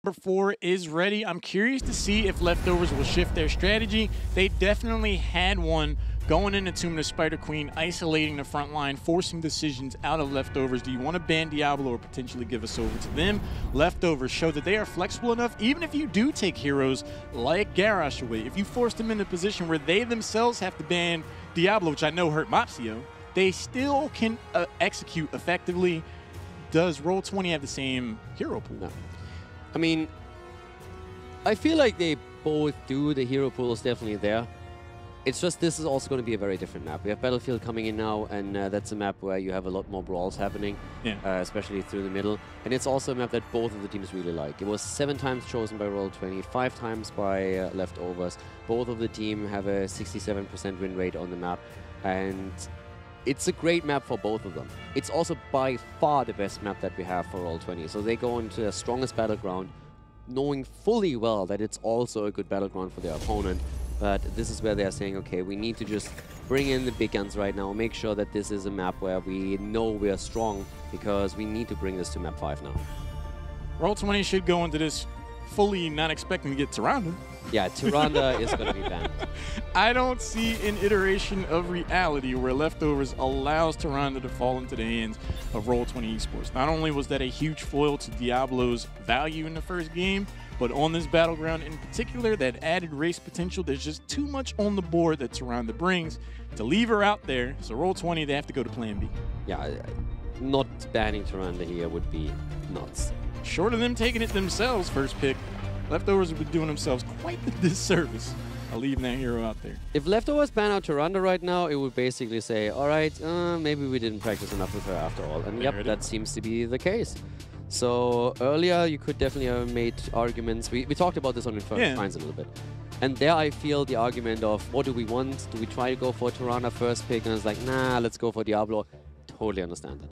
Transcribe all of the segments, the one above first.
Number 4 is ready. I'm curious to see if Leftovers will shift their strategy. They definitely had one going into Tomb of the Spider Queen, isolating the front line, forcing decisions out of Leftovers. Do you want to ban Diablo or potentially give us over to them? Leftovers show that they are flexible enough, even if you do take heroes like Garrosh away. If you force them in a position where they themselves have to ban Diablo, which I know hurt Mopsio, they still can execute effectively. Does Roll20 have the same hero pool? No. I mean, I feel like they both do. The hero pool is definitely there. It's just this is also going to be a very different map. We have Battlefield coming in now, and that's a map where you have a lot more brawls happening, especially through the middle. And it's also a map that both of the teams really like. It was 7 times chosen by Roll20, 5 times by Leftovers. Both of the team have a 67% win rate on the map, and it's a great map for both of them. It's also by far the best map that we have for Roll20. So they go into the strongest battleground, knowing fully well that it's also a good battleground for their opponent. But this is where they're saying, okay, we need to just bring in the big guns right now, make sure that this is a map where we know we are strong, because we need to bring this to map 5 now. Roll20 should go into this fully not expecting to get Tyrande. Yeah, Tyrande is going to be banned. I don't see an iteration of reality where Leftovers allows Tyrande to fall into the hands of Roll20 Esports. Not only was that a huge foil to Diablo's value in the first game, but on this battleground in particular, that added race potential, there's just too much on the board that Tyrande brings to leave her out there. So Roll20, they have to go to plan B. Yeah, not banning Tyrande here would be nuts. Short of them taking it themselves first pick, Leftovers would be doing themselves quite the disservice of leaving that hero out there. If Leftovers ban out Tyrande right now, it would basically say, all right, maybe we didn't practice enough with her after all. And yep, that seems to be the case. So earlier, you could definitely have made arguments. We talked about this on Infernal Finds a little bit. And there I feel the argument of, what do we want? Do we try to go for Tyrande first pick? And it's like, nah, let's go for Diablo. Totally understand that.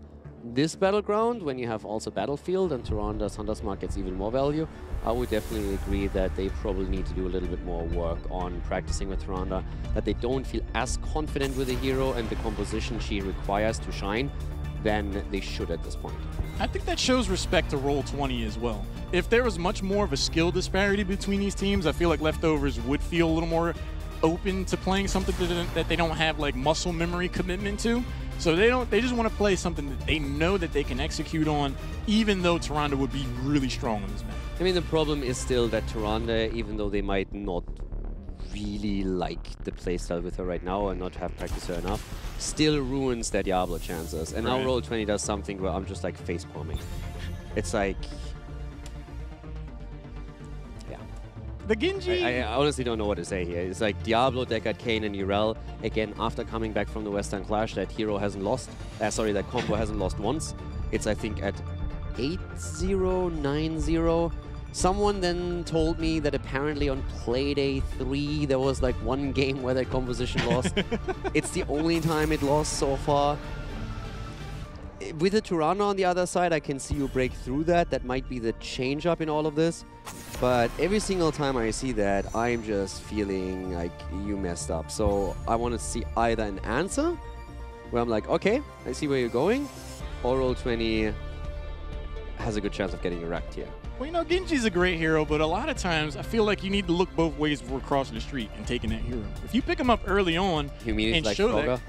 This battleground, when you have also Battlefield and Tyrande's Hunter's Mark gets even more value, I would definitely agree that they probably need to do a little bit more work on practicing with Tyrande, that they don't feel as confident with the hero and the composition she requires to shine than they should at this point. I think that shows respect to Roll20 as well. If there was much more of a skill disparity between these teams, I feel like Leftovers would feel a little more open to playing something that they don't have like muscle memory commitment to. So they just want to play something that they know that they can execute on, even though Tyrande would be really strong on this map. I mean, the problem is still that Tyrande, even though they might not really like the playstyle with her right now and not have practiced her enough, still ruins their Diablo chances. And now Roll20 does something where I'm just like face-palming. It's like, yeah. The Genji. I honestly don't know what to say here. It's like Diablo, Deckard, Kayn, and Yrel. Again, after coming back from the Western Clash, that hero hasn't lost. That combo hasn't lost once. It's, I think, at 8-0, 9-0. Someone then told me that apparently on Playday 3, there was like one game where that composition lost. It's the only time it lost so far. With the Tyrande on the other side, I can see you break through that. That might be the change-up in all of this. But every single time I see that, I'm just feeling like you messed up. So I want to see either an answer, where I'm like, okay, I see where you're going, or Roll20 has a good chance of getting wrecked here. Well, you know, Genji's a great hero, but a lot of times I feel like you need to look both ways before crossing the street and taking that hero. If you pick him up early on and like show Frogger?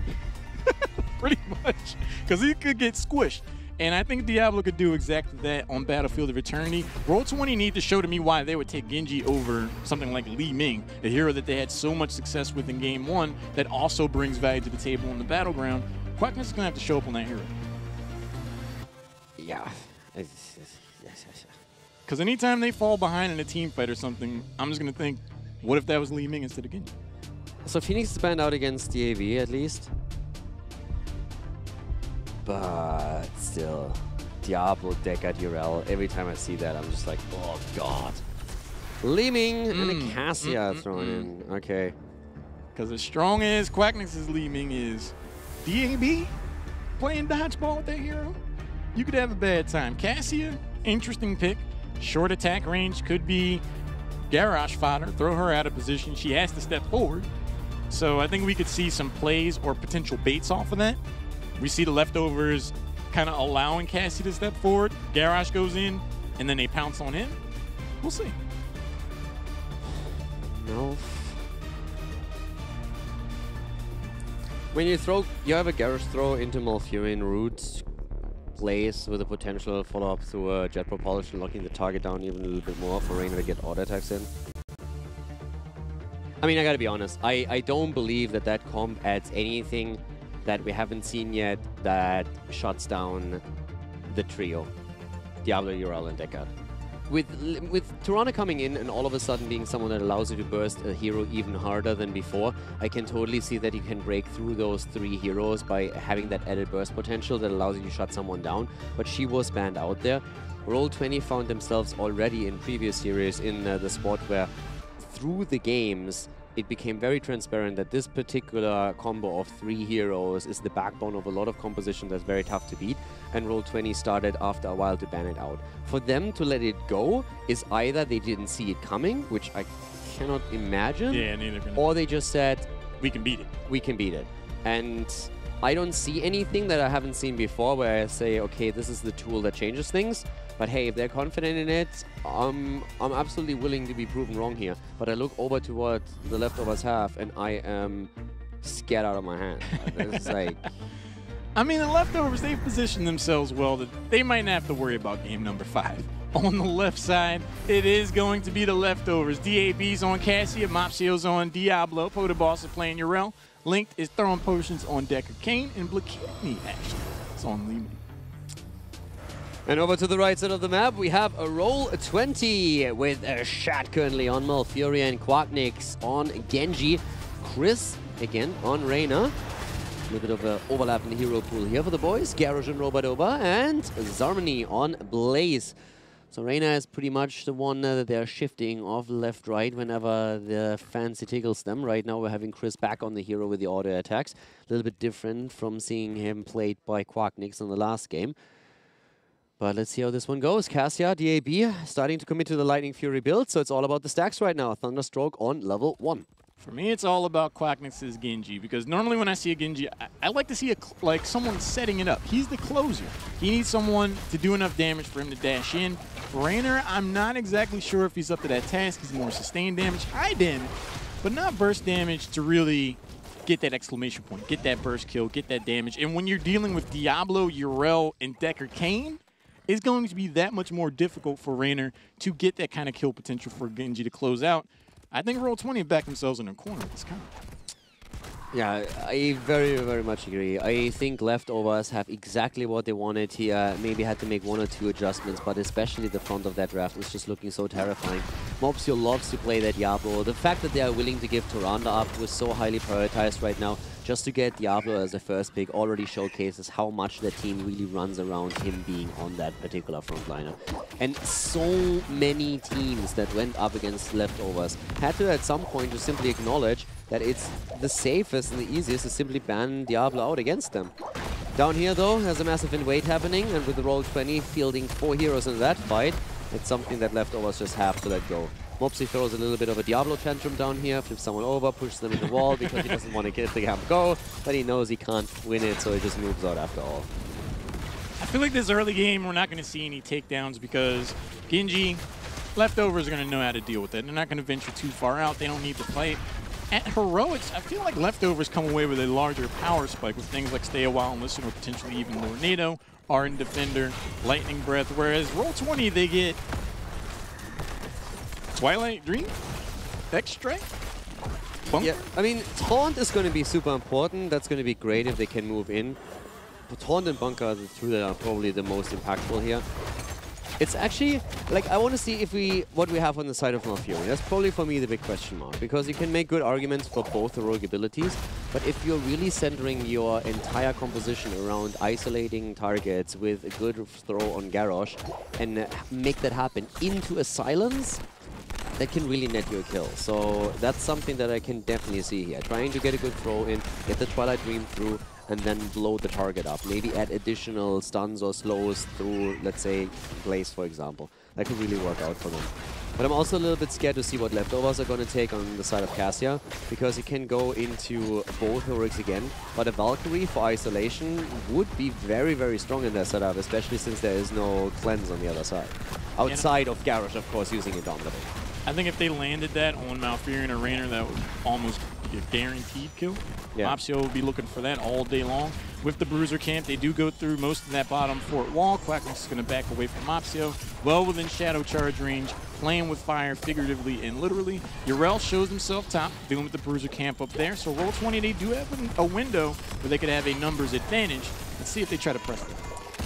that, pretty much, because he could get squished. And I think Diablo could do exactly that on Battlefield of Eternity. Roll20 need to show to me why they would take Genji over something like Li Ming, a hero that they had so much success with in Game 1 that also brings value to the table on the battleground. Quackness is going to have to show up on that hero. Yeah. Because anytime they fall behind in a team fight or something, I'm just going to think, what if that was Li Ming instead of Genji? So Phoenix is banned out against DAV at least. But still, Diablo, Deckard, Yrel, every time I see that, I'm just like, oh god. Li Ming and a Cassia thrown in. Okay. Because as strong as Quackness's Li Ming is, DAB playing dodgeball with that hero, you could have a bad time. Cassia, interesting pick. Short attack range could be Garrosh fodder, throw her out of position. She has to step forward. So I think we could see some plays or potential baits off of that. We see the Leftovers kind of allowing Cassie to step forward. Garrosh goes in, and then they pounce on him. We'll see. No. When you have a Garrosh throw into Malfurion root, plays with a potential follow-up through a jet propulsion, locking the target down even a little bit more for Reina to get auto attacks in. I mean, I gotta be honest, I don't believe that that comp adds anything that we haven't seen yet that shuts down the trio, Diablo, Urel, and Deckard. With Tirana coming in and all of a sudden being someone that allows you to burst a hero even harder than before, I can totally see that you can break through those 3 heroes by having that added burst potential that allows you to shut someone down. But she was banned out there. Roll20 found themselves already in previous series in the spot where through the games it became very transparent that this particular combo of 3 heroes is the backbone of a lot of composition that's very tough to beat, and Roll20 started after a while to ban it out. For them to let it go is either they didn't see it coming, which I cannot imagine, yeah, neither can I. Or they just said, we can beat it. We can beat it. And I don't see anything that I haven't seen before where I say, okay, this is the tool that changes things. But hey, if they're confident in it, I'm absolutely willing to be proven wrong here. But I look over to what the leftovers have, and I am scared out of my hand. It's like... I mean, the leftovers, they've positioned themselves well that they might not have to worry about game number 5. On the left side, it is going to be the leftovers. DAB's on Cassia, Mopsio's on Diablo, Potoboss is playing Urel, Linked is throwing potions on Deckard Cain, and Blakini actually is on Lehman. And over to the right side of the map, we have a Roll20 with a shot currently on Malfurion, Quacknix on Genji, Chris again on Reina. A little bit of an overlap in the hero pool here for the boys. Garrosh and Robadoba, and Zarmany on Blaze. So Reina is pretty much the one that they're shifting off left-right whenever the fancy tickles them. Right now we're having Chris back on the hero with the auto attacks. A little bit different from seeing him played by Quacknix in the last game. But let's see how this one goes. Cassia, DAB, starting to commit to the Lightning Fury build, so it's all about the stacks right now. Thunderstroke on level 1. For me, it's all about Quacknix's Genji, because normally when I see a Genji, I like to see like someone setting it up. He's the closer. He needs someone to do enough damage for him to dash in. Rainer, I'm not exactly sure if he's up to that task. He's more sustained damage, high damage, but not burst damage to really get that exclamation point, get that burst kill, get that damage. And when you're dealing with Diablo, Urel, and Deckard Cain, it's going to be that much more difficult for Rainer to get that kind of kill potential for Genji to close out. I think Roll20 back themselves in a corner at this kind. Yeah, I very, very much agree. I think leftovers have exactly what they wanted here. Maybe had to make 1 or 2 adjustments, but especially the front of that draft is just looking so terrifying. Mopsio loves to play that Diablo. The fact that they are willing to give Tyrande up was so highly prioritized right now. Just to get Diablo as a first pick already showcases how much the team really runs around him being on that particular frontliner. And so many teams that went up against leftovers had to at some point just simply acknowledge that it's the safest and the easiest to simply ban Diablo out against them. Down here though, there's a massive in-wait happening, and with the Roll20 fielding 4 heroes in that fight, it's something that leftovers just have to let go. Mopsy throws a little bit of a Diablo tantrum down here, flips someone over, pushes them in the wall because he doesn't want to get the camp go, but he knows he can't win it, so he just moves out after all. I feel like this early game, we're not going to see any takedowns because Genji, leftovers are going to know how to deal with it. They're not going to venture too far out. They don't need to fight. At Heroics, I feel like leftovers come away with a larger power spike with things like Stay a While and Listen, or potentially even Tornado, Ardent Defender, Lightning Breath, whereas Roll20, they get Twilight Dream, X-Strike, Bunker. Yeah, I mean, Taunt is going to be super important. That's going to be great if they can move in. But Taunt and Bunker are the 2 that are probably the most impactful here. It's actually, like, I want to see if what we have on the side of Malfurion. That's probably for me the big question mark, because you can make good arguments for both heroic abilities, but if you're really centering your entire composition around isolating targets with a good throw on Garrosh and make that happen into a silence, that can really net you a kill. So that's something that I can definitely see here. Trying to get a good throw in, get the Twilight Dream through, and then blow the target up. Maybe add additional stuns or slows through, let's say, Blaze, for example. That could really work out for them. But I'm also a little bit scared to see what leftovers are going to take on the side of Cassia, because he can go into both heroics again. But a Valkyrie for isolation would be very, very strong in their setup, especially since there is no cleanse on the other side. outside of Garrosh, of course, using it down the lane. I think if they landed that on Malfurion or Raynor, that would almost be a guaranteed kill. Yeah. Mopsio will be looking for that all day long. With the Bruiser camp, they do go through most of that bottom fort wall. Quacknix is going to back away from Mopsio. Well within Shadow Charge range, playing with fire figuratively and literally. Yrel shows himself top, dealing with the Bruiser camp up there. So Roll20, they do have a window where they could have a numbers advantage. Let's see if they try to press that.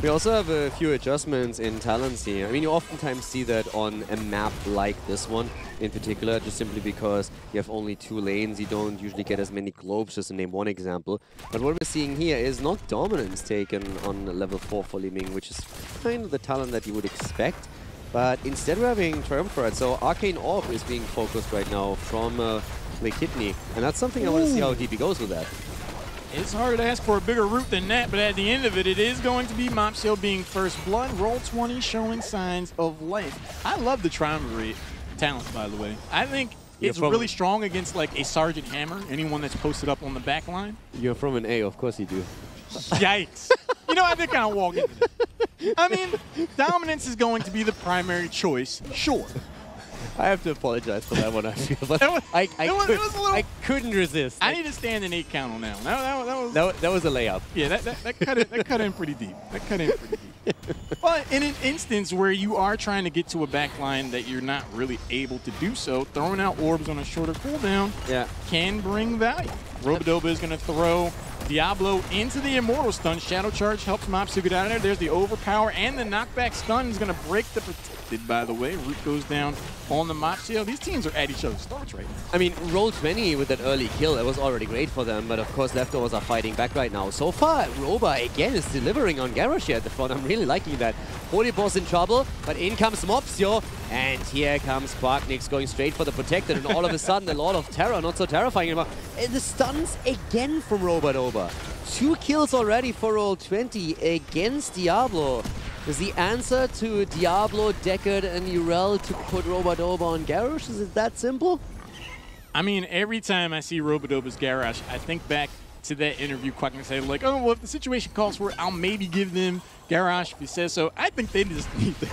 We also have a few adjustments in talents here. I mean, you oftentimes see that on a map like this one in particular, just simply because you have only 2 lanes. You don't usually get as many globes, just to name one example. But what we're seeing here is not dominance taken on level 4 for Li Ming, which is kind of the talent that you would expect. But instead we're having Triumvirate, so Arcane Orb is being focused right now from Kidney. And that's something I want to see how deep he goes with that. It's hard to ask for a bigger root than that, but at the end of it, it is going to be Mopsio being first blood. Roll20 showing signs of life. I love the Triumvirate talent, by the way. I think it's really strong against like a Sergeant Hammer, anyone that's posted up on the back line. You're from an A, of course you do. Yikes. You know, I did kind of walk into that. I mean, dominance is going to be the primary choice, sure. I have to apologize for that one, I feel. But I couldn't resist. I need to stand an 8 count on that one. That was a layup. Yeah, that cut in pretty deep. That cut in pretty deep. But in an instance where you are trying to get to a back line that you're not really able to do so, throwing out orbs on a shorter cooldown can bring value. Robodoba is going to throw Diablo into the Immortal Stun. Shadow Charge helps Mopsio get out of there. There's the Overpower, and the Knockback Stun is going to break the Protected, by the way. Root goes down on the Mopsio. These teams are at each other's throats right now. I mean, Roll20 with that early kill, that was already great for them, but of course Leftovers are fighting back right now. So far, Roba again is delivering on Garrosh here at the front. I'm really liking that. Holy Boss in trouble, but in comes Mopsio, and here comes Quacknix going straight for the Protected, and all of a sudden the Lord of Terror, not so terrifying anymore. And the stuns again from Robodoba. 2 kills already for Roll20 against Diablo. Is the answer to Diablo, Deckard, and Yrel to put Robodoba on Garrosh? Is it that simple? I mean, every time I see Robodoba's Garrosh, I think back to that interview Quacknix said, like, oh, well, if the situation calls for it, I'll maybe give them Garrosh if he says so. I think they just need to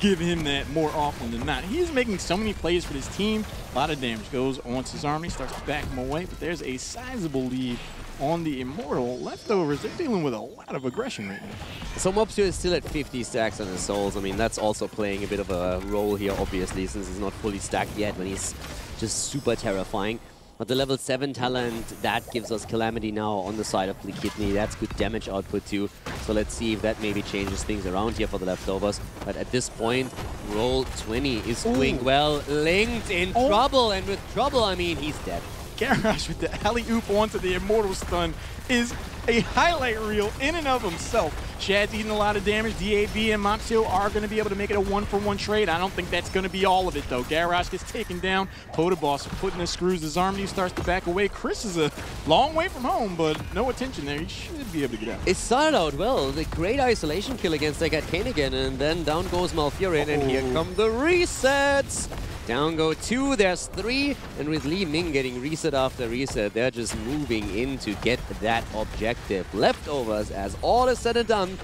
give him that more often than not. He is making so many plays for this team. A lot of damage goes onto his army, starts to back him away, but there's a sizable lead on the Immortal. Leftovers, they're dealing with a lot of aggression right now. So Mopsio is still at 50 stacks on his souls. I mean, that's also playing a bit of a role here, obviously, since he's not fully stacked yet, when he's just super terrifying. But the level 7 talent, that gives us Calamity now on the side of Kidney. That's good damage output too. So let's see if that maybe changes things around here for the Leftovers. But at this point, Roll20 is doing well. Linked in trouble, and with trouble, I mean, he's dead. Garrosh with the alley-oop onto the Immortal Stun is a highlight reel in and of himself. Shad's eating a lot of damage. DAB and Mopsio are going to be able to make it a 1-for-1 trade. I don't think that's going to be all of it, though. Garrosh gets taken down. Potoboss putting the screws. His army starts to back away. Chris is a long way from home, but no attention there. He should be able to get out. It started out well. The great isolation kill against Deckard Cain again, and then down goes Malfurion, and here come the resets. Down go 2, there's 3, and with Li Ming getting reset after reset, they're just moving in to get that objective. Leftovers, as all is said and done,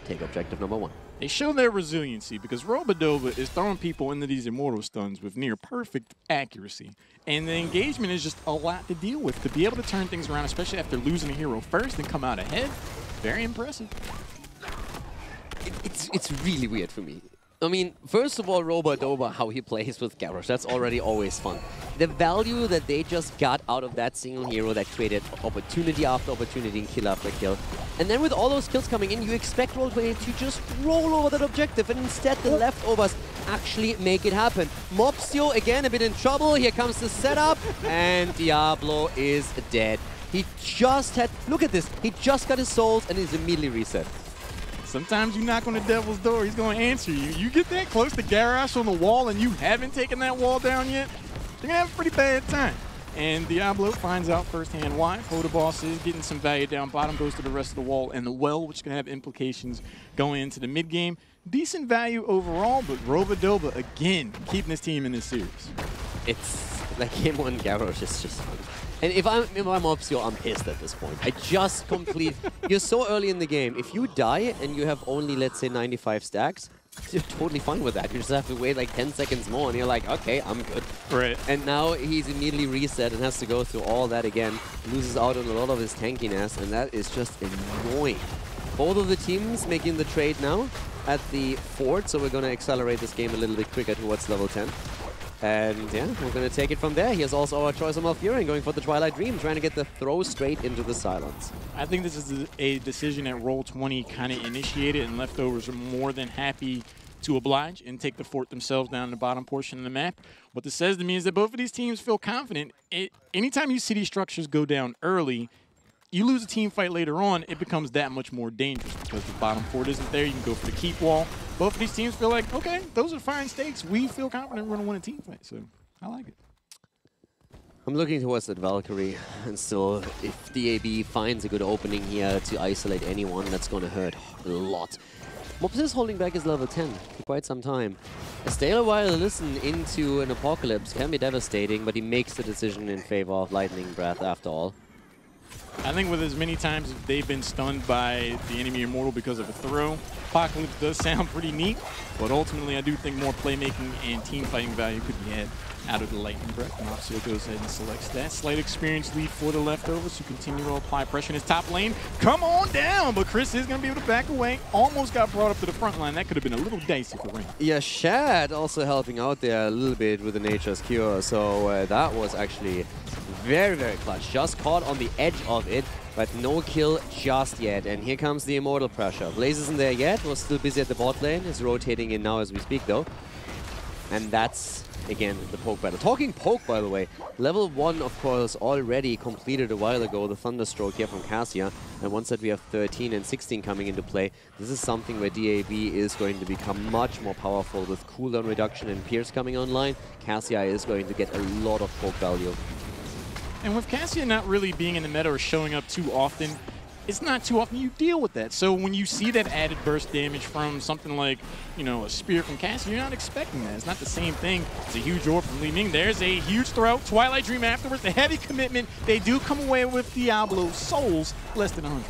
take objective number 1. They show their resiliency because Robodoba is throwing people into these Immortal Stuns with near perfect accuracy. And the engagement is just a lot to deal with. To be able to turn things around, especially after losing a hero first and come out ahead, very impressive. It's really weird for me. I mean, first of all, Robodoba, how he plays with Garrosh, that's already always fun. The value that they just got out of that single hero that created opportunity after opportunity, kill after kill. And then with all those kills coming in, you expect Roll20 to just roll over that objective, and instead the Leftovers actually make it happen. Mopsio, again, a bit in trouble. Here comes the setup, and Diablo is dead. He just had, look at this, he just got his souls and is immediately reset. Sometimes you knock on the devil's door, he's going to answer you. You get that close to Garrosh on the wall and you haven't taken that wall down yet, you're going to have a pretty bad time. And Diablo finds out firsthand why. Potoboss is getting some value down bottom, goes to the rest of the wall and the well, which can have implications going into the mid-game. Decent value overall, but Robodoba, again, keeping his team in this series. It's like him on Garrosh is just fun. And if I'm Mopsio, I'm pissed at this point. I just you're so early in the game. If you die and you have only, let's say, 95 stacks, you're totally fine with that. You just have to wait like 10 seconds more, and you're like, okay, I'm good. Right. And now he's immediately reset and has to go through all that again. Loses out on a lot of his tankiness, and that is just annoying. Both of the teams making the trade now at the fort, so we're going to accelerate this game a little bit quicker towards level 10. And yeah, we're going to take it from there. Here's also our choice of Malfurion going for the Twilight Dream, trying to get the throw straight into the silence. I think this is a decision that Roll20 kind of initiated, and Leftovers are more than happy to oblige and take the fort themselves down the bottom portion of the map. What this says to me is that both of these teams feel confident. Anytime you see these structures go down early, you lose a team fight later on, it becomes that much more dangerous because the bottom fort isn't there. You can go for the keep wall. Both of these teams feel like, okay, those are fine stakes. We feel confident we're going to win a team fight, so I like it. I'm looking towards that Valkyrie, and still, if DAB finds a good opening here to isolate anyone, that's going to hurt a lot. Mops is holding back his level 10 for quite some time. A stale while listen into an Apocalypse can be devastating, but he makes the decision in favor of Lightning Breath after all. I think with as many times as they've been stunned by the enemy Immortal because of a throw, Apocalypse does sound pretty neat, but ultimately I do think more playmaking and team fighting value could be had out of the Lightning Breath. And Mopsio goes ahead and selects that. Slight experience lead for the Leftovers, who continue to apply pressure in his top lane. Come on down, but Chris is going to be able to back away. Almost got brought up to the front line. That could have been a little dicey for Rain. Yeah, Shad also helping out there a little bit with the Nature's Cure, so that was actually very, very clutch. Just caught on the edge of it, but no kill just yet. And here comes the Immortal pressure. Blaze isn't there yet, was still busy at the bot lane. Is rotating in now as we speak, though. And that's, again, the poke battle. Talking poke, by the way, level 1, of course, already completed a while ago, the Thunderstroke here from Cassia. And once that we have 13 and 16 coming into play, this is something where DAB is going to become much more powerful with cooldown reduction and Pierce coming online. Cassia is going to get a lot of poke value. And with Cassia not really being in the meta or showing up too often, it's not too often you deal with that. So when you see that added burst damage from something like, you know, a spear from Cassia, you're not expecting that. It's not the same thing. It's a huge orb from Li Ming. There's a huge throw. Twilight Dream afterwards. The heavy commitment. They do come away with Diablo souls, less than 100.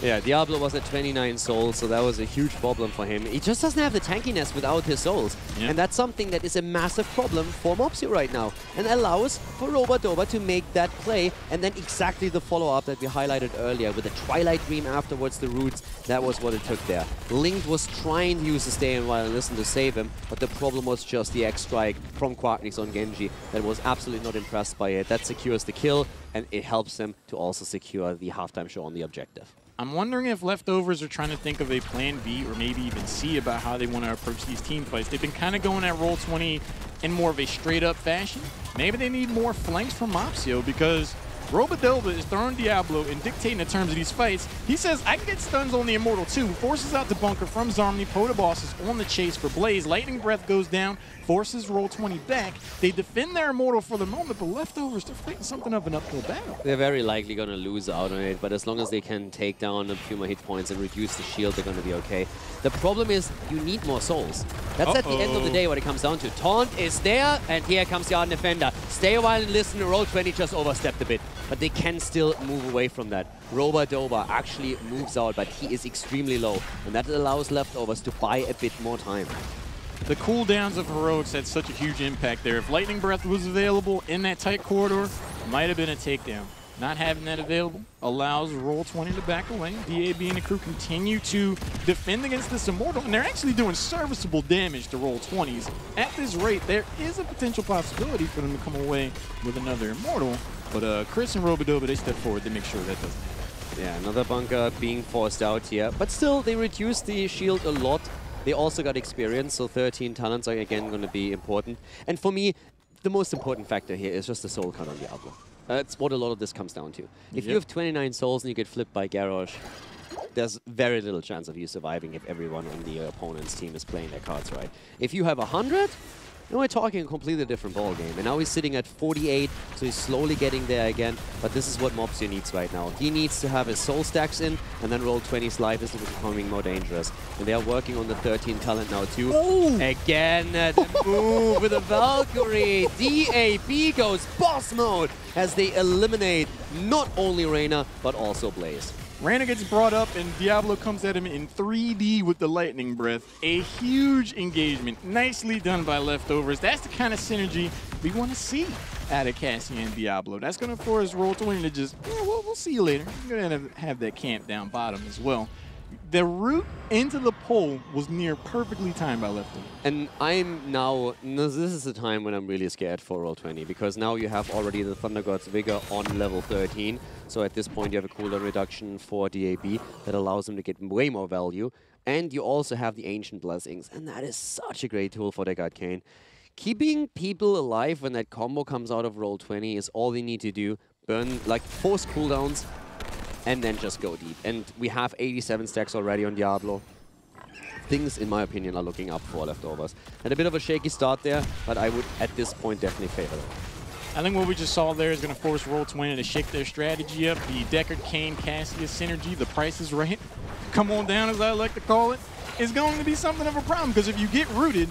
Yeah, Diablo was at 29 souls, so that was a huge problem for him. He just doesn't have the tankiness without his souls. Yeah. And that's something that is a massive problem for Mopsio right now. And allows for Robadoba to make that play, and then exactly the follow-up that we highlighted earlier with the Twilight Dream afterwards, the roots, that was what it took there. Link was trying to use the Stay and While and Listen to save him, but the problem was just the X-Strike from Quacknix on Genji that was absolutely not impressed by it. That secures the kill, and it helps him to also secure the halftime show on the objective. I'm wondering if Leftovers are trying to think of a plan B or maybe even C about how they want to approach these team fights. They've been kind of going at Roll20 in more of a straight-up fashion. Maybe they need more flanks from Mopsio because Robadoba is throwing Diablo and dictating the terms of these fights. He says, I can get stuns on the Immortal too. Forces out the bunker from Zharmony. Potoboss is on the chase for Blaze. Lightning Breath goes down, forces Roll20 back. They defend their Immortal for the moment, but Leftovers, they're fighting something of an uphill battle. They're very likely going to lose out on it, but as long as they can take down a few more hit points and reduce the shield, they're going to be okay. The problem is you need more souls. That's at the end of the day what it comes down to. Taunt is there, and here comes the Ardent Defender. Stay a while and listen. Roll20 just overstepped a bit, but they can still move away from that. Robadoba actually moves out, but he is extremely low, and that allows Leftovers to buy a bit more time. The cooldowns of Heroics had such a huge impact there. If Lightning Breath was available in that tight corridor, might have been a takedown. Not having that available allows Roll20 to back away. DAB and the crew continue to defend against this Immortal, and they're actually doing serviceable damage to Roll20s. At this rate, there is a potential possibility for them to come away with another Immortal, but Chris and Robadoba, they step forward to make sure that doesn't happen. Yeah, another bunker being forced out here, but still they reduce the shield a lot. They also got experience, so 13 talents are again going to be important. And for me, the most important factor here is just the soul count on Diablo. That's what a lot of this comes down to. If you have 29 souls and you get flipped by Garrosh, there's very little chance of you surviving if everyone on the opponent's team is playing their cards right. If you have 100, then we're talking a completely different ball game. And now he's sitting at 48, so he's slowly getting there again. But this is what Mopsio needs right now. He needs to have his soul stacks in, and then Roll20's life is becoming more dangerous. And they are working on the 13 talent now too. Ooh. Again, the move with a Valkyrie. DAB goes boss mode as they eliminate not only Reyna, but also Blaze. Reyna gets brought up, and Diablo comes at him in 3D with the lightning breath. A huge engagement. Nicely done by Leftovers. That's the kind of synergy we want to see out of Cassie and Diablo. That's going to force Roll20 to just, yeah, we'll see you later. You're going to have that camp down bottom as well. The route into the pole was near perfectly timed by Leftovers. And I'm now, this is the time when I'm really scared for Roll20, because now you have already the Thunder God's Vigor on level 13. So at this point you have a cooldown reduction for DAB that allows them to get way more value. And you also have the Ancient Blessings, and that is such a great tool for the Arcane. Keeping people alive when that combo comes out of Roll20 is all they need to do. Burn, like, force cooldowns, and then just go deep. And we have 87 stacks already on Diablo. Things, in my opinion, are looking up for Leftovers. And a bit of a shaky start there, but I would, at this point, definitely favor them. I think what we just saw there is going to force Roll20 to shake their strategy up. The Deckard Cain Cassius synergy, the price is right. Come on down, as I like to call it, is going to be something of a problem, because if you get rooted,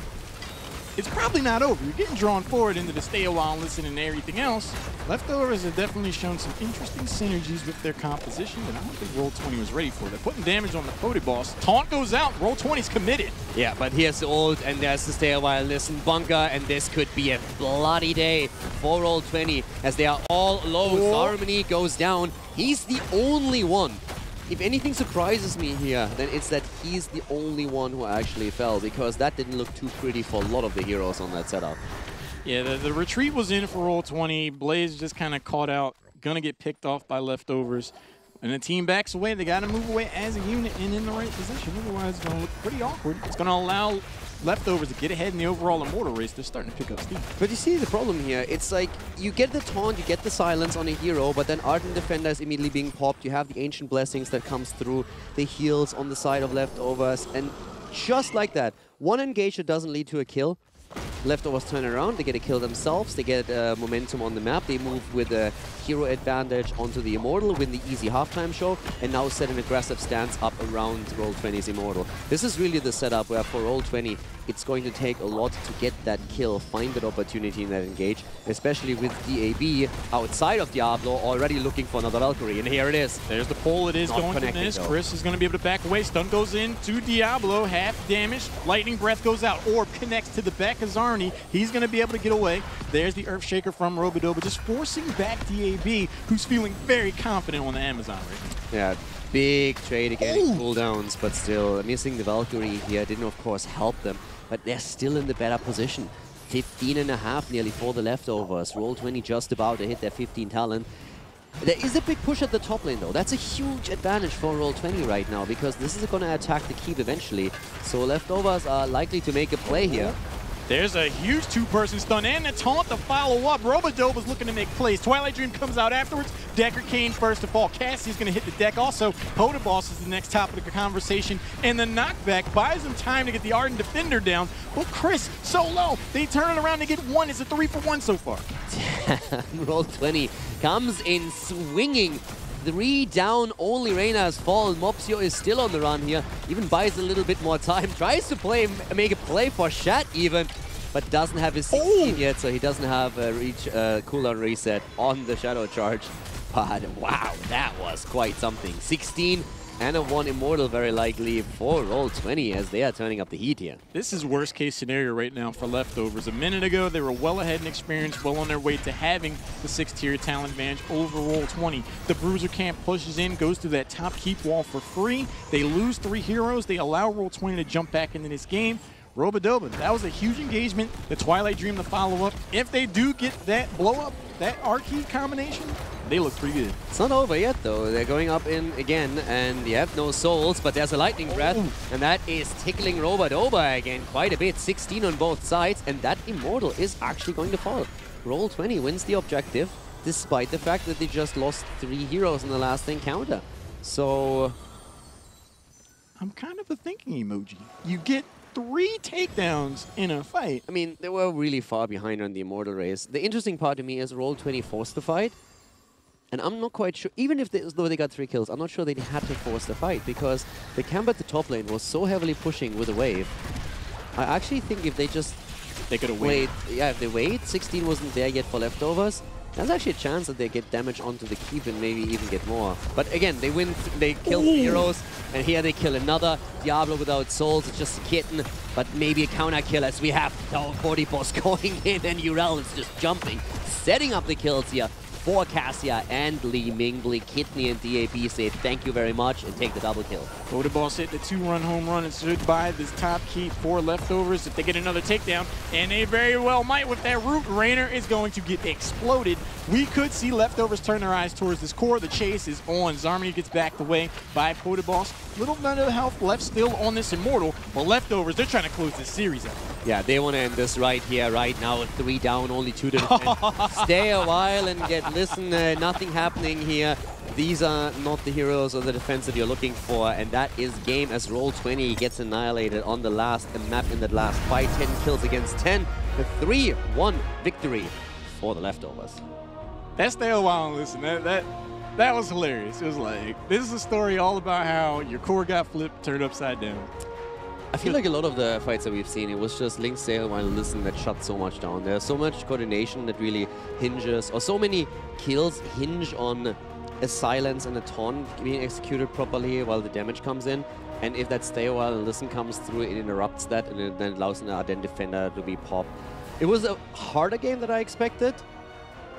it's probably not over. You're getting drawn forward into the stay a while and listen and everything else. Leftovers have definitely shown some interesting synergies with their composition, and I don't think Roll20 was ready for that. Putting damage on the Cody boss. Taunt goes out. Roll20's committed. Yeah, but here's the ult, and there's the stay a while listen bunker, and this could be a bloody day for Roll20 as they are all low. Harmony goes down. He's the only one. If anything surprises me here, then it's that he's the only one who actually fell, because that didn't look too pretty for a lot of the heroes on that setup. Yeah, the retreat was in for Roll20. Blaze just kind of caught out, gonna get picked off by Leftovers. And the team backs away. They gotta move away as a unit and in the right position. Otherwise, it's gonna look pretty awkward. It's gonna allow Leftovers to get ahead in the overall Immortal race. They're starting to pick up steam. But you see the problem here. It's like you get the taunt, you get the silence on a hero, but then Ardent Defender is immediately being popped. You have the Ancient Blessings that comes through, the heals on the side of Leftovers, and just like that, one engage that doesn't lead to a kill. Leftovers turn around, they get a kill themselves, they get momentum on the map, they move with a hero advantage onto the Immortal, win the easy halftime show, and now set an aggressive stance up around Roll20's Immortal. This is really the setup where for Roll20 it's going to take a lot to get that kill, find that opportunity in that engage, especially with DAB outside of Diablo already looking for another Valkyrie, and here it is. There's the pull, it is not going to miss. Though. Chris is going to be able to back away. Stun goes in to Diablo, half damage. Lightning Breath goes out. Orb connects to the back of Zarni. He's going to be able to get away. There's the Earthshaker from Robodoba, just forcing back DAB, who's feeling very confident on the Amazon right now. Yeah, big trade again in cooldowns, but still missing the Valkyrie here didn't, of course, help them. But they're still in the better position. 15.5 nearly for the Leftovers. Roll20 just about to hit their 15 talent. There is a big push at the top lane, though. That's a huge advantage for Roll20 right now, because this is going to attack the keep eventually. So Leftovers are likely to make a play here. There's a huge two-person stun and a taunt to follow up. Robodoba's looking to make plays. Twilight Dream comes out afterwards. Deckard Cain first to fall. Cassie's going to hit the deck. Also, Podaboss is the next topic of the conversation. And the knockback buys him time to get the Ardent Defender down. But Chris, so low. They turn it around to get one. It's a 3-for-1 so far. Roll20 comes in swinging. 3 down, only Reyna has fallen. Mopsio is still on the run here, even buys a little bit more time, tries to make a play for Shat even, but doesn't have his 16 yet, so he doesn't have a cooldown reset on the Shadow Charge. But wow, that was quite something. 16 and a 1 Immortal very likely for Roll20 as they are turning up the heat here. This is worst case scenario right now for Leftovers. A minute ago, they were well ahead in experience, well on their way to having the 6th-tier talent advantage over Roll20. The Bruiser camp pushes in, goes through that top keep wall for free. They lose 3 heroes. They allow Roll20 to jump back into this game. Robodoba, that was a huge engagement. The Twilight Dream to follow up. If they do get that blow up, that R-key combination, they look pretty good. It's not over yet, though. They're going up in again, and you have no souls, but there's a Lightning Breath, and that is tickling Robodoba again quite a bit. 16 on both sides, and that Immortal is actually going to fall. Roll20 wins the objective, despite the fact that they just lost 3 heroes in the last encounter. So I'm kind of a thinking emoji. You get 3 takedowns in a fight. I mean, they were really far behind on the Immortal race. The interesting part to me is Roll20 forced the fight. And I'm not quite sure, even if though they got 3 kills, I'm not sure they had to force the fight, because the camp at the top lane was so heavily pushing with a wave. I actually think if they just... They could have waited. Yeah, if they wait, 16 wasn't there yet for Leftovers. There's actually a chance that they get damage onto the keep and maybe even get more. But again, they win, they kill the heroes, and here they kill another. Diablo without souls, it's just a kitten, but maybe a counter kill as we have the 40 boss going in, and Urel is just jumping, setting up the kills here for Cassia and Li Mingbli. Kidney and DAB say thank you very much and take the double kill. Boss hit the 2-run home run and stood by this top keep for Leftovers if they get another takedown, and they very well might with that root. Raynor is going to get exploded. We could see Leftovers turn their eyes towards this core. The chase is on. Zarmany gets backed away by Boss. Little bit of health left still on this Immortal, but Leftovers, they're trying to close this series out. Yeah, they want to end this right here, right now. 3 down, only 2 to defend. Stay a while and listen, nothing happening here. These are not the heroes or the defense that you're looking for, and that is game as Roll20 gets annihilated on the last map in that last fight. 10 kills against 10. A 3-1 victory for the Leftovers. That stay a while and listen. That was hilarious. It was like, this is a story all about how your core got flipped, turned upside down. I feel like a lot of the fights that we've seen, it was just Link Sail while Listen that shut so much down. There's so much coordination that really hinges, or so many kills hinge on a silence and a taunt being executed properly while the damage comes in. And if that stay a while and Listen comes through, it interrupts that and it then allows an Arden defender to be popped. It was a harder game than I expected.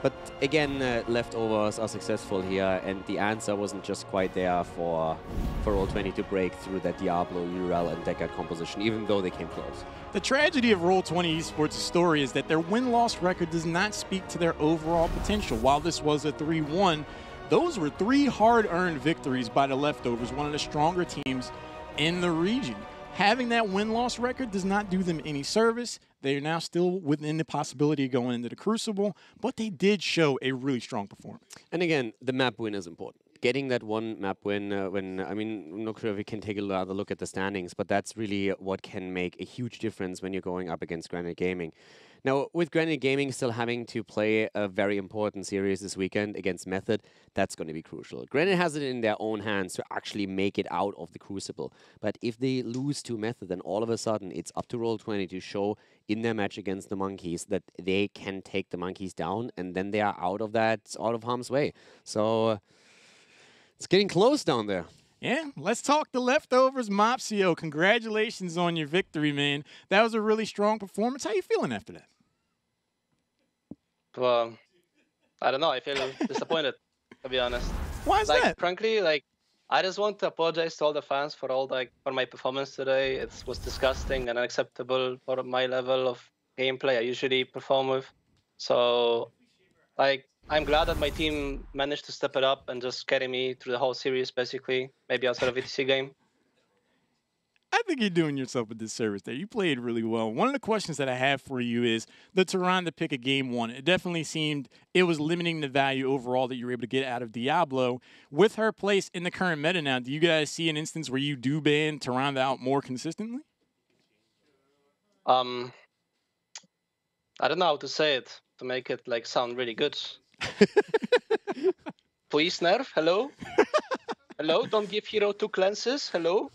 But again, Leftovers are successful here, and the answer wasn't just quite there for Roll20 to break through that Diablo, Urel, and Deckard composition, even though they came close. The tragedy of Roll20 Esports' story is that their win-loss record does not speak to their overall potential. While this was a 3-1, those were 3 hard-earned victories by the Leftovers, one of the stronger teams in the region. Having that win-loss record does not do them any service. They are now still within the possibility of going into the Crucible, but they did show a really strong performance. And again, the map win is important. Getting that one map win, I mean, I'm not sure if we can take another look at the standings, but that's really what can make a huge difference when you're going up against Granite Gaming. Now, with Granite Gaming still having to play a very important series this weekend against Method, that's going to be crucial. Granite has it in their own hands to actually make it out of the Crucible. But if they lose to Method, then all of a sudden it's up to Roll20 to show in their match against the Monkeys that they can take the Monkeys down, and then they are out of harm's way. So it's getting close down there. Yeah, let's talk the Leftovers. Mopsio, congratulations on your victory, man. That was a really strong performance. How you feeling after that? Well, I don't know. I feel disappointed, to be honest. Why is that? Frankly, I just want to apologize to all the fans for for my performance today. It was disgusting and unacceptable for my level of gameplay I usually perform with. So, I'm glad that my team managed to step it up and just carry me through the whole series, basically. Maybe outside of VTC game. I think you're doing yourself a disservice there. You played really well. One of the questions that I have for you is the Tehran to pick a game 1. It definitely seemed it was limiting the value overall that you were able to get out of Diablo. With her place in the current meta now, do you guys see an instance where you do ban Tehran out more consistently? I don't know how to say it to make it sound really good. Please nerf, hello? Hello, don't give hero 2 cleanses, hello?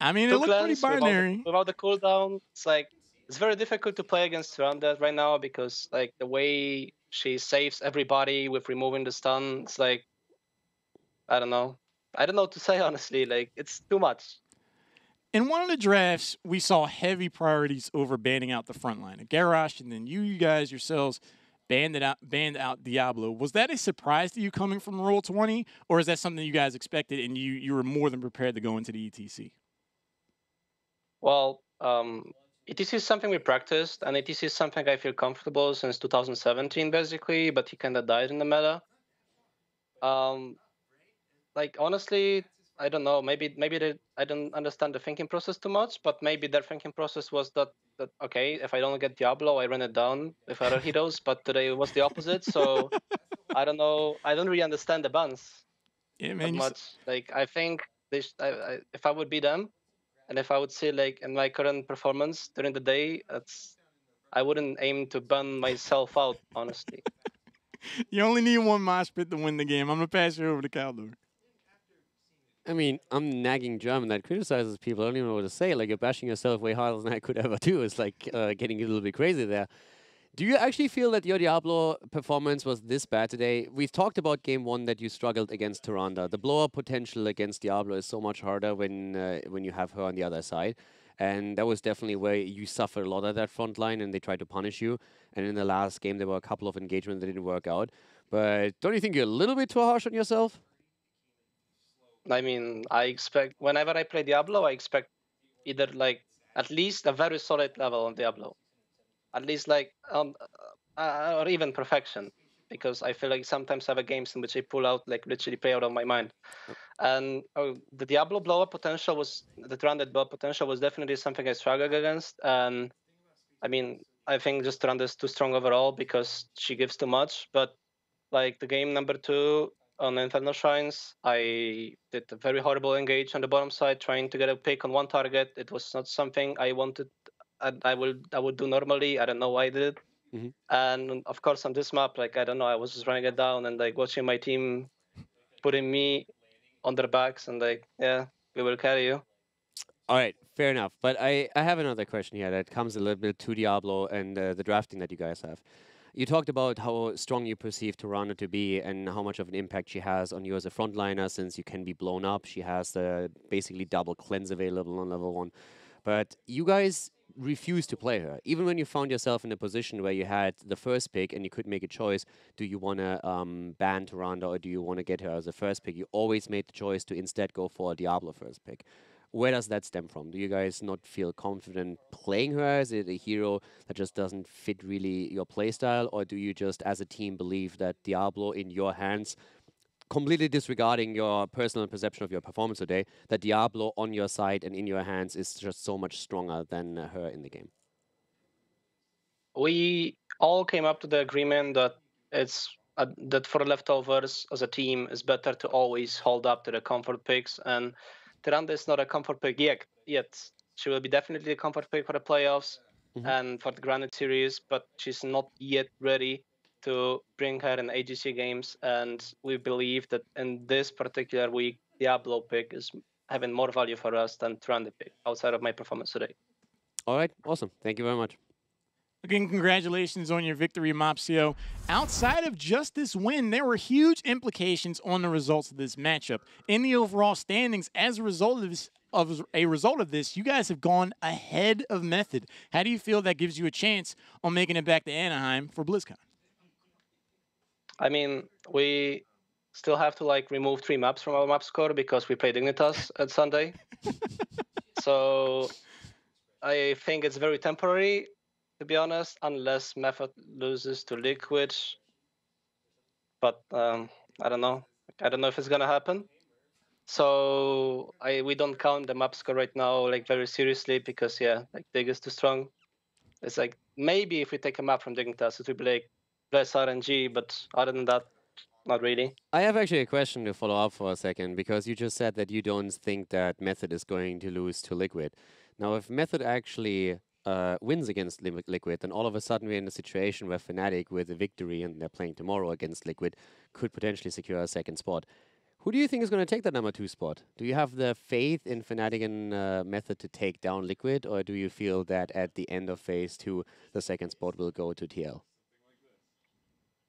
I mean, it looked pretty binary. Without the cooldown, it's very difficult to play against Randa right now because the way she saves everybody with removing the stun, it's I don't know. I don't know what to say honestly. It's too much. In one of the drafts, we saw heavy priorities over banning out the front line. Garrosh, and then you guys yourselves banned out Diablo. Was that a surprise to you coming from Roll20, or is that something you guys expected and you were more than prepared to go into the ETC? Well, ETC is something we practiced, and ETC is something I feel comfortable since 2017, basically, but he kind of died in the meta. Honestly, I don't know. Maybe I don't understand the thinking process too much, but maybe their thinking process was that okay, if I don't get Diablo, I run it down with other heroes, but today it was the opposite, so I don't know. I don't really understand the bans that much. I think if I would be them, and if I would see in my current performance during the day, I wouldn't aim to ban myself out, honestly. You only need one mosh pit to win the game. I'm going to pass you over to Kaldor. I mean, I'm nagging German that criticizes people. I don't even know what to say. You're bashing yourself way harder than I could ever do. It's getting a little bit crazy there. Do you actually feel that your Diablo performance was this bad today? We've talked about game one that you struggled against Tyrande. The blow-up potential against Diablo is so much harder when you have her on the other side. And that was definitely where you suffered a lot of that front line and they tried to punish you. And in the last game, there were a couple of engagements that didn't work out. But don't you think you're a little bit too harsh on yourself? I mean, I expect whenever I play Diablo, I expect either like at least a very solid level on Diablo, at least like or even perfection, because I feel like sometimes I have games in which I pull out like literally play out of my mind. And the Diablo blow up potential was the Trunded blow up potential was definitely something I struggled against. And I mean, I think just Trunded is too strong overall because she gives too much. But like the game number 2 on Infernal Shrines, I did a very horrible engage on the bottom side, trying to get a pick on one target. It was not something I wanted. I would do normally. I don't know why I did it. Mm-hmm. And of course, on this map, like I don't know, I was just running it down and like watching my team putting me on their backs and like, yeah, we will carry you. All right, fair enough. But I have another question here that comes a little bit to Diablo and the drafting that you guys have. You talked about how strong you perceive Toronto to be and how much of an impact she has on you as a frontliner since you can be blown up. She has the basically double cleanse available on level 1. But you guys refused to play her. Even when you found yourself in a position where you had the first pick and you could make a choice, do you want to ban Toronto or do you want to get her as a first pick? You always made the choice to instead go for a Diablo first pick. Where does that stem from? Do you guys not feel confident playing her? Is it a hero that just doesn't fit really your playstyle? Or do you just, as a team, believe that Diablo in your hands, completely disregarding your personal perception of your performance today, that Diablo on your side and in your hands is just so much stronger than her in the game? We all came up to the agreement that that for leftovers as a team, it's better to always hold up to the comfort picks. And Tiranda is not a comfort pick yet. She will be definitely a comfort pick for the playoffs and for the Granite Series, but she's not yet ready to bring her in HGC games. And we believe that in this particular week, Diablo pick is having more value for us than Tiranda pick outside of my performance today. All right, awesome. Thank you very much. Again, congratulations on your victory, Mopsio. Outside of just this win, there were huge implications on the results of this matchup. In the overall standings, as a result of this, you guys have gone ahead of Method. How do you feel that gives you a chance on making it back to Anaheim for BlizzCon? I mean, we still have to like remove 3 maps from our map score because we play Dignitas at Sunday. So I think it's very temporary, to be honest, unless Method loses to Liquid. But I don't know. I don't know if it's gonna happen. So we don't count the map score right now like very seriously because like Dig is too strong. It's like maybe if we take a map from Dignitas, it would be like less RNG, but other than that, not really. I have actually a question to follow up for a second because you just said that you don't think that Method is going to lose to Liquid. Now, if Method actually wins against Liquid, then all of a sudden we're in a situation where Fnatic, with a victory and they're playing tomorrow against Liquid, could potentially secure a second spot. Who do you think is going to take that number 2 spot? Do you have the faith in Fnatic and Method to take down Liquid, or do you feel that at the end of Phase 2, the second spot will go to TL?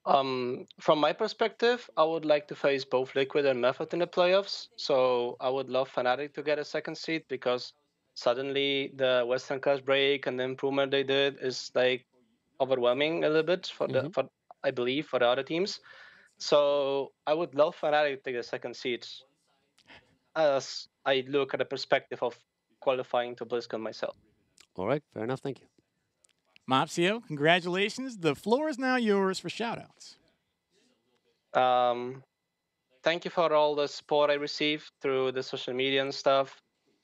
From my perspective, I would like to face both Liquid and Method in the playoffs. So I would love Fnatic to get a second seed because suddenly the Western Clash break and the improvement they did is like overwhelming a little bit for I believe for the other teams. So I would love Fnatic to take the second seed as I look at the perspective of qualifying to BlizzCon myself. All right, fair enough. Thank you. Mopsio, congratulations. The floor is now yours for shoutouts. Thank you for all the support I received through the social media and stuff.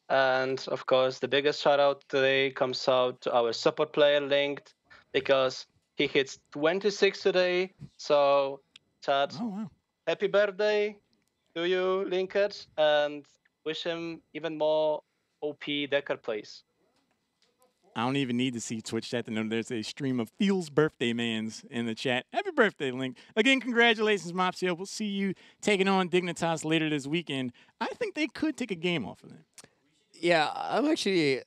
And of course, the biggest shout out today comes out to our support player Linked because he hits 26 today. So, Chad, happy birthday to you, Linked, and wish him even more OP Decker plays. I don't even need to see Twitch chat to know there's a stream of Feels birthday mans in the chat. Happy birthday, Link. Again, congratulations, Mopsio. We'll see you taking on Dignitas later this weekend. I think they could take a game off of them. Yeah, I'm actually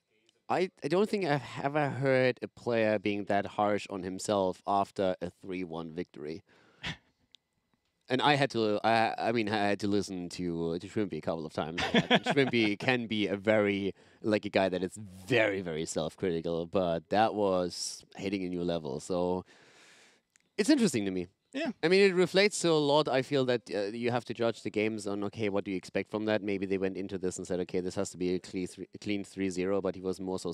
I don't think I've ever heard a player being that harsh on himself after a 3-1 victory. And I had to, I mean, I had to listen to Shrimpy a couple of times. Shrimpy can be a very, like a guy that is very, very self-critical, but that was hitting a new level. So it's interesting to me. Yeah. I mean, it reflects to a lot. I feel that you have to judge the games on, okay, what do you expect from that? Maybe they went into this and said, okay, this has to be a clean 3-0, but he was more so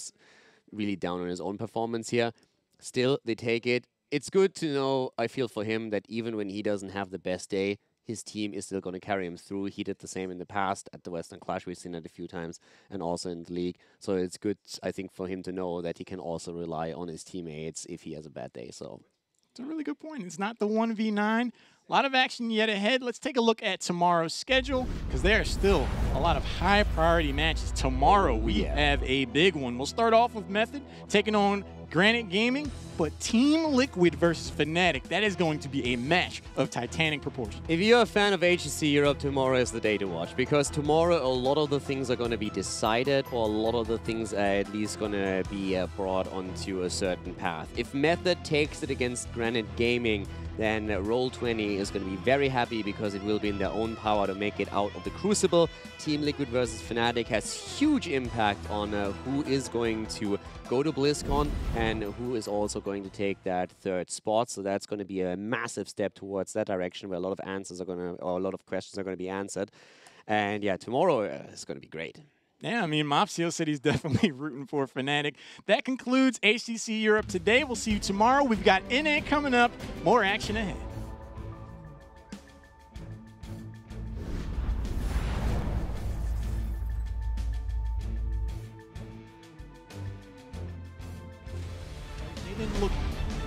really down on his own performance here. Still, they take it. It's good to know, I feel for him, that even when he doesn't have the best day, his team is still going to carry him through. He did the same in the past at the Western Clash. We've seen it a few times, and also in the league. So it's good, I think, for him to know that he can also rely on his teammates if he has a bad day. So it's a really good point. It's not the 1v9. A lot of action yet ahead. Let's take a look at tomorrow's schedule, because there are still a lot of high priority matches. Tomorrow we have a big one. We'll start off with Method taking on Granite Gaming, but Team Liquid versus Fnatic. That is going to be a match of titanic proportion. If you're a fan of HGC Europe, tomorrow is the day to watch, because tomorrow a lot of the things are going to be decided, or a lot of the things are at least going to be brought onto a certain path. If Method takes it against Granite Gaming, then Roll20 is going to be very happy, because it will be in their own power to make it out of the Crucible. Team Liquid versus Fnatic has huge impact on who is going to go to BlizzCon and who is also going to take that third spot. So that's going to be a massive step towards that direction, where a lot of answers are going to, or a lot of questions are going to be answered. And yeah, tomorrow is going to be great. Yeah, I mean, Mopsio said he's definitely rooting for Fnatic. That concludes HGC Europe today. We'll see you tomorrow. We've got NA coming up. More action ahead. They didn't look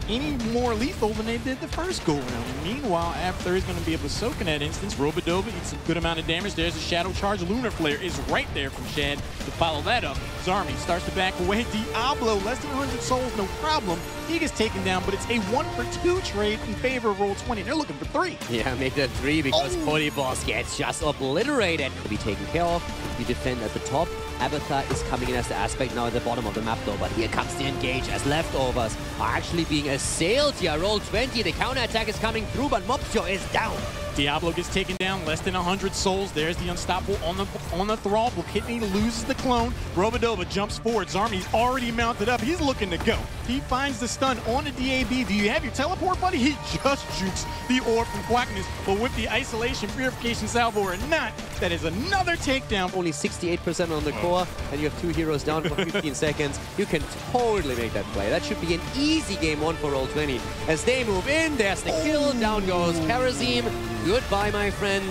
any more lethal than they did the first go-around. Meanwhile, After is going to be able to soak in that instance. Robodova eats a good amount of damage. There's a Shadow Charge. Lunar Flare is right there from Shad to follow that up. Zarmi starts to back away. Diablo, less than 100 souls, no problem. He gets taken down, but it's a 1-for-2 trade in favor of Roll20. They're looking for 3. Yeah, make that 3, because Polyboss gets just obliterated. To be taken care of. We defend at the top. Abathar is coming in as the aspect now at the bottom of the map though, but here comes the engage as leftovers are actually being assailed here. Roll20, the counterattack is coming through, but Mopsio is down. Diablo gets taken down, less than 100 souls. There's the Unstoppable on the thrall. Kidney loses the clone. Robodova jumps forward. Zarmi's already mounted up. He's looking to go. He finds the stun on the DAB. Do you have your teleport, buddy? He just jukes the orb from Quackness, but with the isolation, purification salvo or not, that is another takedown. Only 68% on the core, and you have 2 heroes down for 15 seconds. You can totally make that play. That should be an easy game 1 for Roll20. As they move in, there's the kill. Down goes Karazim. Goodbye, my friend.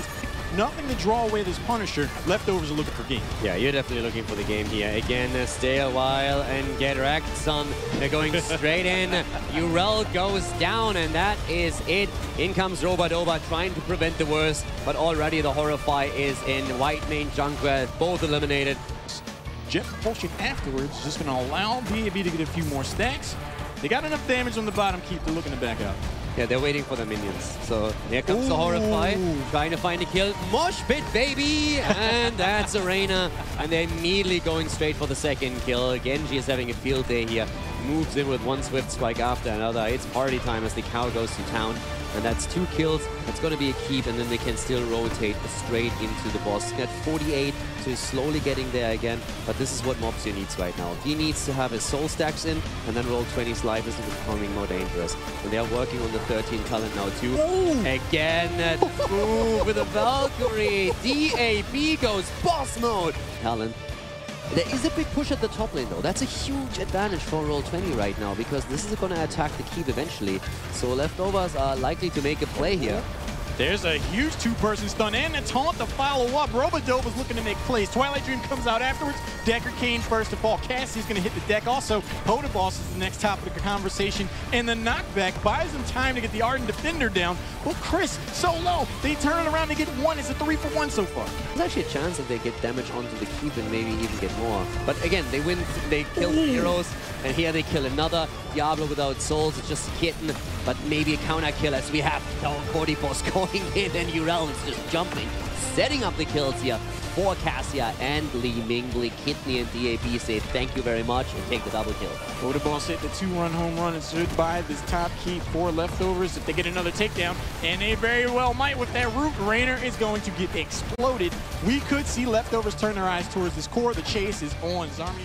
Nothing to draw away this Punisher. Leftovers are looking for game. Yeah, you're definitely looking for the game here. Again, stay a while and get wrecked, son. They're going straight in. Urel goes down, and that is it. In comes Robodova trying to prevent the worst, but already the Horrify is in. White main Junker, both eliminated. Jet Propulsion afterwards is just going to allow DAB to get a few more stacks. They got enough damage on the bottom keep. They're looking to back out. Yeah, they're waiting for the minions. So here comes the Horrify, trying to find a kill. Mosh pit, baby! And that's Arena. And they're immediately going straight for the second kill. Genji is having a field day here. Moves in with one swift strike after another. It's party time as the cow goes to town. And that's 2 kills. That's going to be a keep, and then they can still rotate straight into the boss. At 48, so he's slowly getting there again. But this is what Mopsio needs right now. He needs to have his soul stacks in, and then Roll20's life is becoming more dangerous. And they are working on the 13 talent now too. Again, through with a Valkyrie. DAB goes boss mode. Talent. There is a big push at the top lane though. That's a huge advantage for Roll20 right now, because this is going to attack the keep eventually. So leftovers are likely to make a play here. There's a huge 2-person stun and a taunt to follow up. Robodova's looking to make plays. Twilight Dream comes out afterwards. Decker Kane first to fall. Cassie's going to hit the deck. Also, Podaboss is the next topic of conversation. And the knockback buys them time to get the Ardent Defender down. But Chris, so low. They turn it around to get 1. It's a 3-for-1 so far. There's actually a chance that they get damage onto the keep and maybe even get more. But again, they win. They kill the heroes. And here they kill another Diablo without souls. It's just Kitten, but maybe a counter kill as we have Cordibos going in and Urel is just jumping, setting up the kills here for Cassia and Lee Mingley. Kidney and DAB say thank you very much and take the double kill. Cordibos hit the 2-run home run and stood by this top key for Leftovers if they get another takedown, and they very well might with that root. Rainer is going to get exploded. We could see Leftovers turn their eyes towards this core. The chase is on. Zarmi